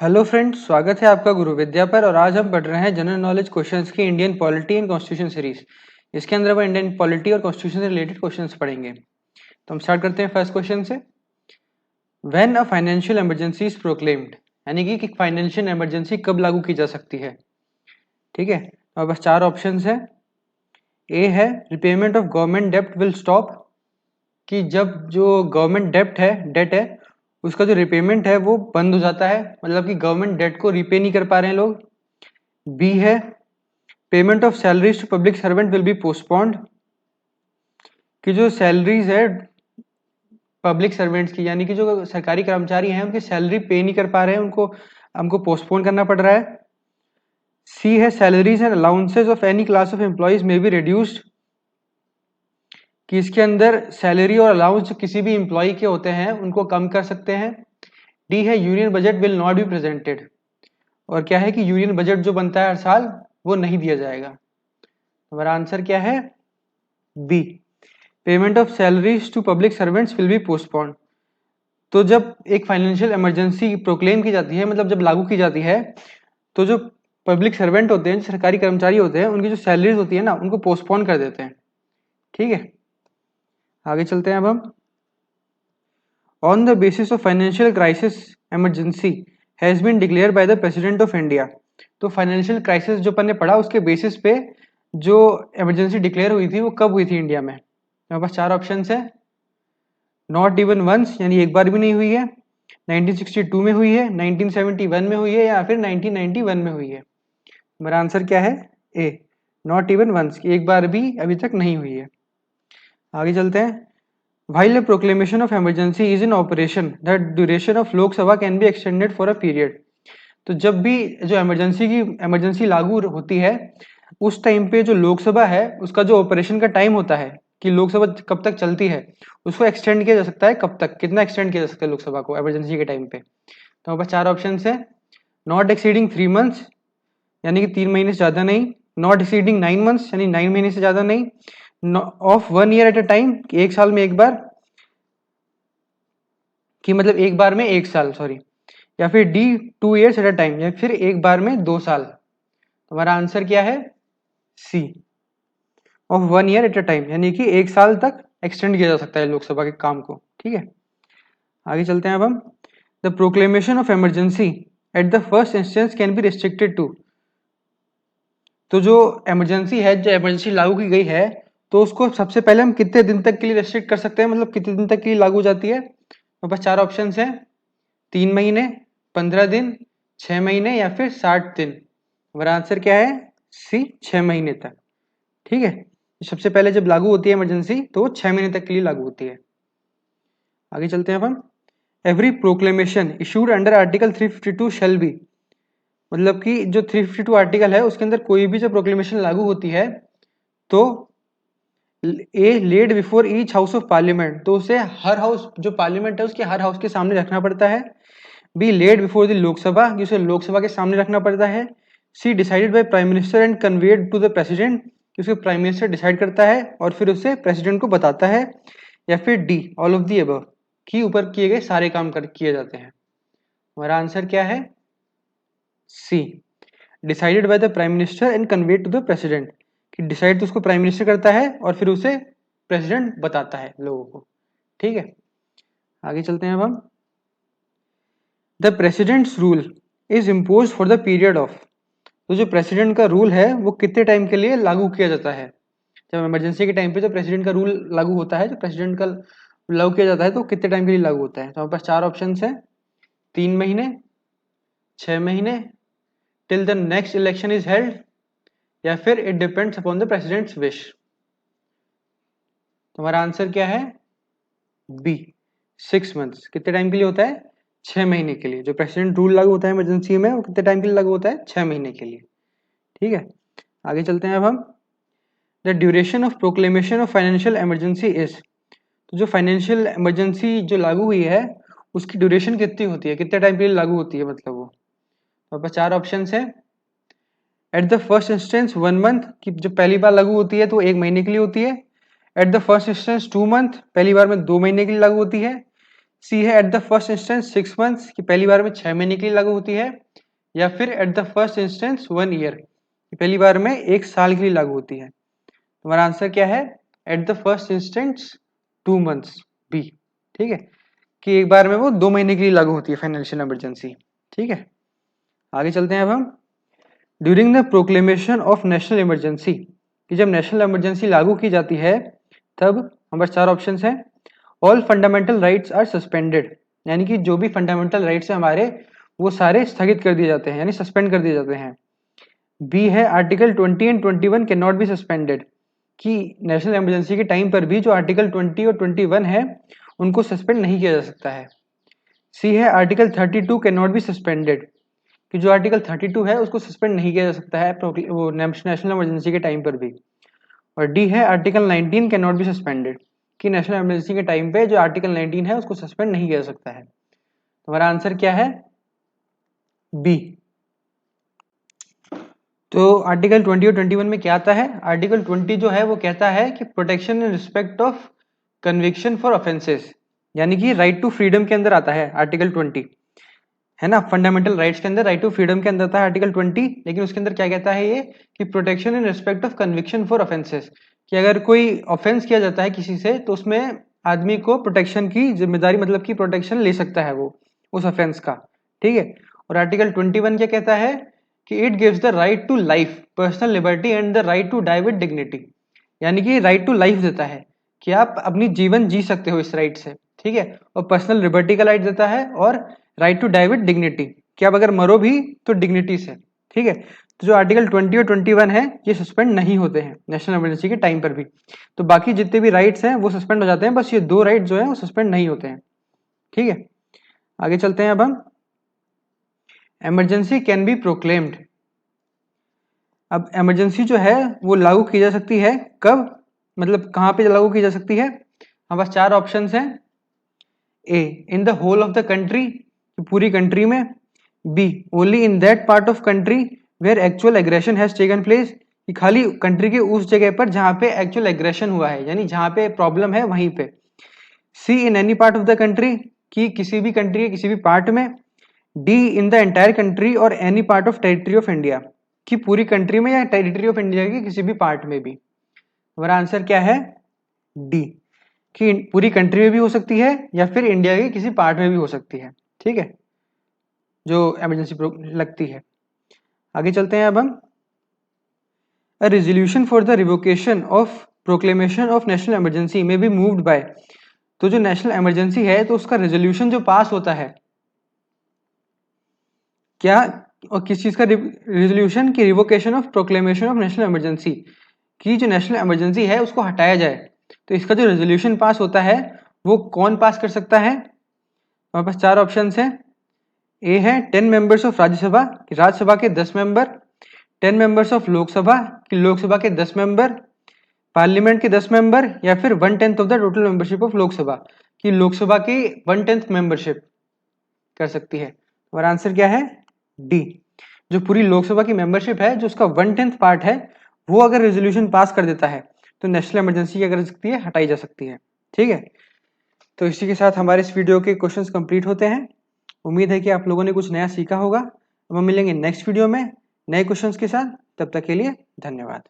Hello friends, स्वागत है आपका गुरु विद्या पर। और आज हम पढ़ रहे हैं जनरल नॉलेज क्वेश्चंस की Indian polity and constitution series. इसके अंदर हम इंडियन पॉलिटी और कॉन्स्टिट्यूशन से रिलेटेड क्वेश्चंस पढ़ेंगे। तो हम स्टार्ट करते हैं फर्स्ट क्वेश्चन से। When a financial emergency is proclaimed, यानी कि फाइनेंशियल इमरजेंसी कब लागू की जा सकती है। ठीक है, तो बस चार ऑप्शन है। ए है रिपेमेंट ऑफ गवर्नमेंट डेप्ट विल स्टॉप, कि जब जो गवर्नमेंट डेट है उसका जो रिपेमेंट है वो बंद हो जाता है, मतलब कि गवर्नमेंट डेट को रिपे नहीं कर पा रहे हैं लोग। बी है payment of salaries to public servant will be postponed, कि जो सैलरीज है पब्लिक सर्वेंट्स की, यानी कि जो सरकारी कर्मचारी हैं उनकी सैलरी पे नहीं कर पा रहे हैं, उनको हमको पोस्टपोन करना पड़ रहा है। सी है salaries and allowances of any class of employees may be reduced, कि इसके अंदर सैलरी और अलाउंस किसी भी एम्प्लॉय के होते हैं उनको कम कर सकते हैं। डी है union budget will not be presented, और क्या है कि यूनियन बजट जो बनता है हर साल वो नहीं दिया जाएगा। हमारा आंसर क्या है? B, payment of salaries to public servants will be postponed. तो जब एक फाइनेंशियल इमरजेंसी प्रोक्लेम की जाती है, मतलब जब लागू की जाती है, तो जो पब्लिक सर्वेंट होते हैं, सरकारी कर्मचारी होते हैं, उनकी जो सैलरीज होती है ना उनको पोस्टपोन कर देते हैं। ठीक है, आगे चलते हैं अब हम। On the basis of financial crisis emergency has been declare by the president of India. तो फाइनेंशियल क्राइसिस जो अपन ने पढ़ा उसके बेसिस पे जो इमरजेंसी डिक्लेयर हुई थी वो कब हुई थी इंडिया में। हमारे पास चार ऑप्शन है। नॉट इवन वंस, यानी एक बार भी नहीं हुई है। 1962 में हुई है, 1971 में हुई है, या फिर 1991 में हुई है। मेरा आंसर क्या है? ए, नॉट इवन वंस, की एक बार भी अभी तक नहीं हुई है। आगे चलते हैं। While a proclamation of emergency is in operation, the duration of लोक सभा can be extended for a period। तो जब भी जो इमरजेंसी लागू होती है उस टाइम पे जो लोकसभा है उसका जो ऑपरेशन का टाइम होता है कि लोकसभा कब तक चलती है उसको एक्सटेंड किया जा सकता है। कब तक, कितना एक्सटेंड किया जा सकता है लोकसभा को इमरजेंसी के टाइम पे। तो हमारे पास चार ऑप्शन है। नॉट एक्सीडिंग 3 मंथ्स, यानी कि 3 महीने से ज्यादा नहीं। नॉट एक्सीडिंग 9 मंथ्स, यानी 9 महीने से ज्यादा नहीं। Of 1 year at a time, एक साल में एक बार, कि मतलब एक बार में एक साल, सॉरी। या फिर D, 2 years eight a time, या फिर एक बार में 2 साल। हमारा आंसर क्या है? C, of 1 year at a time, यानी कि एक साल तक एक्सटेंड किया जा सकता है लोकसभा के काम को। ठीक है, आगे चलते हैं अब हम। The proclamation of emergency at the first instance can be restricted to. तो जो इमरजेंसी है, जो इमरजेंसी लागू की गई है, तो उसको सबसे पहले हम कितने दिन तक के लिए रेस्ट्रिक्ट कर सकते हैं, मतलब कितने दिन तक के लिए लागू हो जाती है। हमारे पास चार ऑप्शन है। 3 महीने, 15 दिन, 6 महीने, या फिर 60 दिन। हमारा आंसर क्या है? सी, 6 महीने तक। ठीक है, सबसे पहले जब लागू होती है इमरजेंसी तो वो 6 महीने तक के लिए लागू होती है। आगे चलते हैं अब हम। Every proclamation issued under article 352 shall be, मतलब कि जो 352 आर्टिकल है उसके अंदर कोई भी जो प्रोक्लेमेशन लागू होती है तो A laid before each house of parliament, तो उसे हर हाउस, जो पार्लियामेंट है उसके हर हाउस के सामने रखना पड़ता है। B laid before the Lok Sabha, जिसे लोकसभा के सामने रखना पड़ता है। C decided by prime minister and conveyed to the president, कि प्राइम मिनिस्टर डिसाइड करता है और फिर उसे प्रेसिडेंट को बताता है। या फिर D, all of the above, कि ऊपर किए गए सारे काम किए जाते हैं। हमारा आंसर क्या है? C, decided by the prime minister and conveyed to the president, कि डिसाइड तो उसको प्राइम मिनिस्टर करता है और फिर उसे प्रेसिडेंट बताता है लोगों को। ठीक है, आगे चलते हैं अब हम। The presidents rule is impose for the period of, तो जो प्रेसिडेंट का रूल है वो कितने टाइम के लिए लागू किया जाता है। जब इमरजेंसी के टाइम पे जो प्रेसिडेंट का रूल लागू होता है, जो प्रेसिडेंट का लागू किया जाता है, तो कितने टाइम के लिए लागू होता है। तो हमारे पास चार ऑप्शन है। 3 महीने, 6 महीने, till the next election is held, या फिर it depends upon the president's wish. तुम्हारा आंसर क्या है? B, 6 months. कितने टाइम के लिए होता है? 6 महीने के लिए। जो प्रेसिडेंट रूल लागू होता है इमरजेंसी में वो कितने टाइम के लिए लागू होता है? 6 महीने के लिए। ठीक है, आगे चलते हैं अब हम। The duration of proclamation of financial emergency is, तो जो फाइनेंशियल इमरजेंसी जो लागू हुई है उसकी ड्यूरेशन कितनी होती है, कितने टाइम के लिए लागू होती है, मतलब वो। तो आपके चार ऑप्शन है। At the first instance 1 month, की जब पहली बार लागू होती है तो 1 महीने के लिए होती है। At the first instance 2 month, पहली बार में 2 महीने के लिए लागू होती है। सी है at the first instance 6 months की पहली बार में 6 महीने के लिए लागू होती है, या फिर eight the first instance 1 year की पहली बार में 1 साल के लिए लागू होती है। तुम्हारा आंसर क्या है? At the first instance 2 months, B. ठीक है, कि एक बार में वो 2 महीने के लिए लागू होती है फाइनेंशियल इमरजेंसी। ठीक है, आगे चलते हैं अब हम। During the proclamation of national emergency, कि जब नेशनल इमरजेंसी लागू की जाती है तब हमारे पास 4 ऑप्शन हैं। All fundamental rights are suspended, यानी कि जो भी फंडामेंटल राइट्स हैं हमारे वो सारे स्थगित कर दिए जाते हैं, यानी सस्पेंड कर दिए जाते हैं। बी है article 20 and 21 can not be suspended, कि नेशनल इमरजेंसी के टाइम पर भी जो आर्टिकल 20 और 21 है उनको सस्पेंड नहीं किया जा सकता है। सी है article 32 can not be suspended, कि जो आर्टिकल 32 है उसको सस्पेंड नहीं किया जा सकता है वो नेशनल इमरजेंसी के टाइम पर भी। और डी है article 19 can not be suspended, कि नेशनल इमरजेंसी के टाइम पे जो आर्टिकल 19 है उसको सस्पेंड नहीं किया जा सकता है। तुम्हारा आंसर क्या है? बी। तो आर्टिकल 20 और 21 में क्या आता है? आर्टिकल 20 जो है वो कहता है कि protection in respect of conviction for offences, यानी कि राइट टू फ्रीडम के अंदर आता है आर्टिकल 20, है ना। फंडामेंटल राइट्स के अंदर राइट टू फ्रीडम के अंदर आता है आर्टिकल 20, लेकिन उसके अंदर क्या कहता है ये कि protection in respect of conviction for offences, कि अगर कोई ऑफेंस किया जाता है किसी से तो उसमें आदमी को प्रोटेक्शन की जिम्मेदारी, मतलब कि प्रोटेक्शन ले सकता है वो उस ऑफेंस का। ठीक है, और आर्टिकल 21 क्या कहता है कि it gives the right to life, personal liberty and the right to die with dignity, यानी कि राइट टू लाइफ देता है कि आप अपनी जीवन जी सकते हो इस राइट से। ठीक है, और पर्सनल लिबर्टी का राइट देता है, और right to die with dignity, कि आप अगर मरो भी तो डिग्निटी से। ठीक है, तो जो आर्टिकल 20 और 21 है ये सस्पेंड नहीं होते हैं नेशनल इमरजेंसी के टाइम पर भी। तो बाकी जितने भी राइट्स हैं वो सस्पेंड हो जाते हैं, बस ये 2 राइट जो है वो सस्पेंड नहीं होते हैं। ठीक है, आगे चलते हैं अब हम। इमरजेंसी कैन बी प्रोक्लेम्ड, अब इमरजेंसी जो है वो लागू की जा सकती है कब, मतलब कहाँ पे लागू की जा सकती है? हमारे पास 4 ऑप्शन हैं। A in the whole of the country, पूरी कंट्री में। B only in that part of country where actual aggression has taken place, कि खाली कंट्री के उस जगह पर जहाँ पे एक्चुअल एग्रेशन हुआ है, यानी जहाँ पे प्रॉब्लम है वहीं पे। C in any part of the country, कि किसी भी कंट्री के किसी भी पार्ट में। D in the entire country और any part of territory of India, कि पूरी कंट्री में या टेरिटरी ऑफ इंडिया के किसी भी पार्ट में भी। हमारा आंसर क्या है? डी, कि पूरी कंट्री में भी हो सकती है या फिर इंडिया के किसी पार्ट में भी हो सकती है। ठीक है, जो इमरजेंसी लगती है। आगे चलते हैं अब हम। A resolution for the revocation of proclamation of national emergency में बी मूव्ड बाय, तो जो नेशनल इमरजेंसी है तो उसका रेजोल्यूशन जो पास होता है क्या, और किस चीज का रेजोल्यूशन की revocation of proclamation of national emergency, की जो नेशनल इमरजेंसी है उसको हटाया जाए, तो इसका जो रेजोल्यूशन पास होता है वो कौन पास कर सकता है? हमारे पास 4 ऑप्शन हैं। ए है 10 मेंबर्स ऑफ राज्यसभा, कि राज्यसभा के 10 मेंबर। 10 मेंबर्स ऑफ लोकसभा, कि लोकसभा के 10 मेंबर। पार्लियामेंट के 10 मेंबर, या फिर 1/10 of the total membership of Lok Sabha, कि लोकसभा की 1/10 मेंबरशिप कर सकती है। और आंसर क्या है? डी, जो पूरी लोकसभा की मेंबरशिप है जो उसका 1/10 पार्ट है वो अगर रेजोल्यूशन पास कर देता है तो नेशनल इमरजेंसी क्या कर सकती है? हटाई जा सकती है। ठीक है, तो इसी के साथ हमारे इस वीडियो के क्वेश्चंस कंप्लीट होते हैं। उम्मीद है कि आप लोगों ने कुछ नया सीखा होगा। अब हम मिलेंगे नेक्स्ट वीडियो में नए क्वेश्चंस के साथ, तब तक के लिए धन्यवाद।